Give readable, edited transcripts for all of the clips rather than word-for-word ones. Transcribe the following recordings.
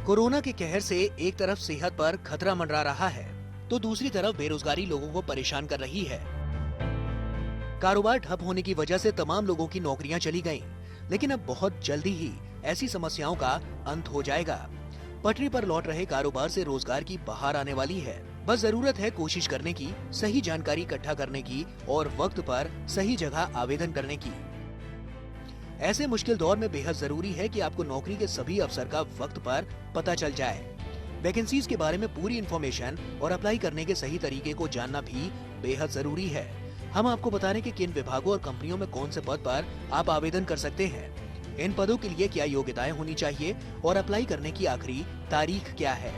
Corona के कहर से एक तरफ सेहत पर खतरा मंडरा रहा है, तो दूसरी तरफ बेरोजगारी लोगों को परेशान कर रही है। कारोबार ठप होने की वजह से तमाम लोगों की नौकरियां चली गईं, लेकिन अब बहुत जल्दी ही ऐसी समस्याओं का अंत हो जाएगा। पटरी पर लौट रहे कारोबार से रोजगार की बहार आने वाली है। बस जरूरत है कोशिश करने की, सही जानकारी इकट्ठा करने की और वक्त पर सही जगह आवेदन करने की। ऐसे मुश्किल दौर में बेहद जरूरी है कि आपको नौकरी के सभी अवसर का वक्त पर पता चल जाए। वैकेंसीज के बारे में पूरी इन्फॉर्मेशन और अप्लाई करने के सही तरीके को जानना भी बेहद जरूरी है। हम आपको बता रहे हैं कि किन विभागों और कंपनियों में कौन से पद पर आप आवेदन कर सकते हैं, इन पदों के लिए क्या योग्यताएं होनी चाहिए और अप्लाई करने की आखिरी तारीख क्या है।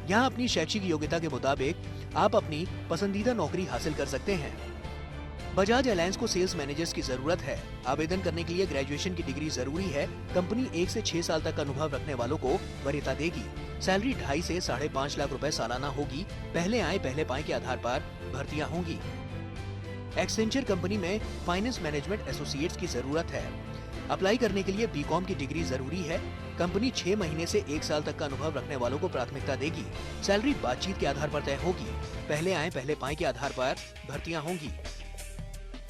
यहाँ अपनी शैक्षिक योग्यता के मुताबिक आप अपनी पसंदीदा नौकरी हासिल कर सकते हैं। बजाज एलायंस को सेल्स मैनेजर्स की जरूरत है। आवेदन करने के लिए ग्रेजुएशन की डिग्री जरूरी है। कंपनी 1 से 6 साल तक का अनुभव रखने वालों को वरीयता देगी। सैलरी 2.5 से 5.5 लाख रुपए सालाना होगी। पहले आए पहले पाए के आधार पर भर्तियां होंगी। एक्सेंचर कंपनी में फाइनेंस मैनेजमेंट एसोसिएट्स की जरूरत है। अप्लाई करने के लिए बीकॉम की डिग्री जरूरी है। कंपनी 6 महीने से 1 साल तक का अनुभव रखने वालों को प्राथमिकता देगी। सैलरी बातचीत के आधार पर तय होगी। पहले आए पहले पाए के आधार पर भर्तियां होंगी।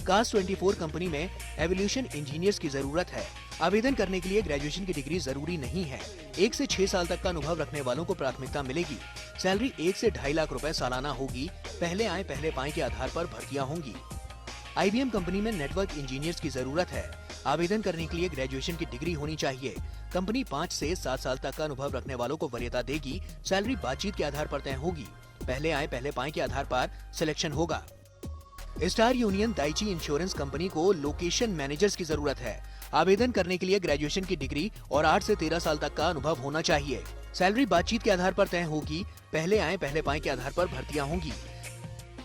कास्ट 24 कंपनी में एवोल्यूशन इंजीनियर्स की जरूरत है। आवेदन करने के लिए ग्रेजुएशन की डिग्री जरूरी नहीं है। 1 से 6 साल तक का अनुभव रखने वालों को प्राथमिकता मिलेगी। सैलरी 1 से 2.5 लाख रुपए सालाना होगी। पहले आए पहले पाए के आधार पर भर्तियां होंगी। IBM कंपनी में नेटवर्क इंजीनियर्स की जरूरत है। आवेदन करने के लिए ग्रेजुएशन की डिग्री होनी चाहिए। कंपनी 5 से 7 साल तक का अनुभव रखने वालों को वरीयता देगी। सैलरी बातचीत के आधार पर तय होगी। पहले आए पहले पाए के आधार पर सिलेक्शन होगा। Star union Daiichi insurance company को लोकेशन मैनेजर्स की जरूरत है। आवेदन करने के लिए ग्रेजुएशन की डिग्री और 8 से 13 साल तक का अनुभव होना चाहिए। सैलरी बातचीत के आधार पर तय होगी। पहले आए पहले पाए के आधार पर भर्तियां होंगी।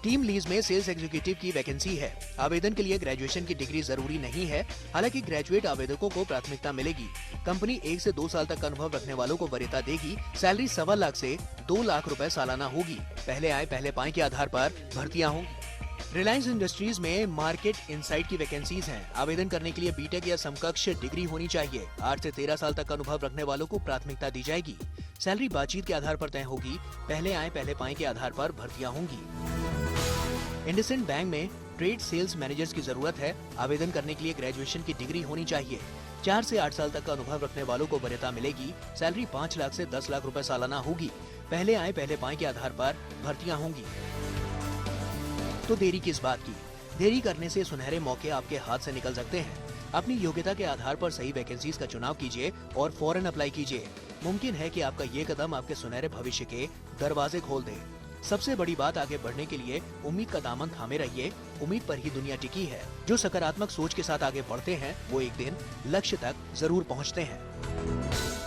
टीम लीज में सेल्स एग्जीक्यूटिव की वैकेंसी है। आवेदन के लिए ग्रेजुएशन की डिग्री जरूरी नहीं है। हालांकि ग्रेजुएट आवेदकों को प्राथमिकता मिलेगी। कंपनी 1 से 2 साल तक का अनुभव रखने वालों को वरीयता देगी। सैलरी 1.25 लाख से 2 लाख रुपए सालाना होगी। पहले आए पहले पाए के आधार पर भर्तियां होंगी। रिलायंस इंडस्ट्रीज में मार्केट इनसाइट की वैकेंसीज हैं। आवेदन करने के लिए बीटेक या समकक्ष डिग्री होनी चाहिए। 8 से 13 साल तक का अनुभव रखने वालों को प्राथमिकता दी जाएगी। सैलरी बातचीत के आधार पर तय होगी। पहले आए पहले पाए के आधार पर भर्तियां होंगी। इंडसइंड बैंक में ट्रेड सेल्स मैनेजर्स की जरूरत है। आवेदन करने के लिए ग्रेजुएशन की डिग्री होनी चाहिए। 4 से 8 साल तक का अनुभव रखने वालों को वरीयता मिलेगी। सैलरी 5 लाख से 10 लाख रुपए सालाना होगी। पहले आए पहले पाए के आधार पर भर्तियां होंगी। तो देरी किस बात की? देरी करने से सुनहरे मौके आपके हाथ से निकल सकते हैं। अपनी योग्यता के आधार पर सही वैकेंसीज का चुनाव कीजिए और फौरन अप्लाई कीजिए। मुमकिन है कि आपका ये कदम आपके सुनहरे भविष्य के दरवाजे खोल दे। सबसे बड़ी बात, आगे बढ़ने के लिए उम्मीद का दामन थामे रहिए। उम्मीद पर ही दुनिया टिकी है। जो सकारात्मक सोच के साथ आगे बढ़ते हैं वो एक दिन लक्ष्य तक जरूर पहुंचते हैं।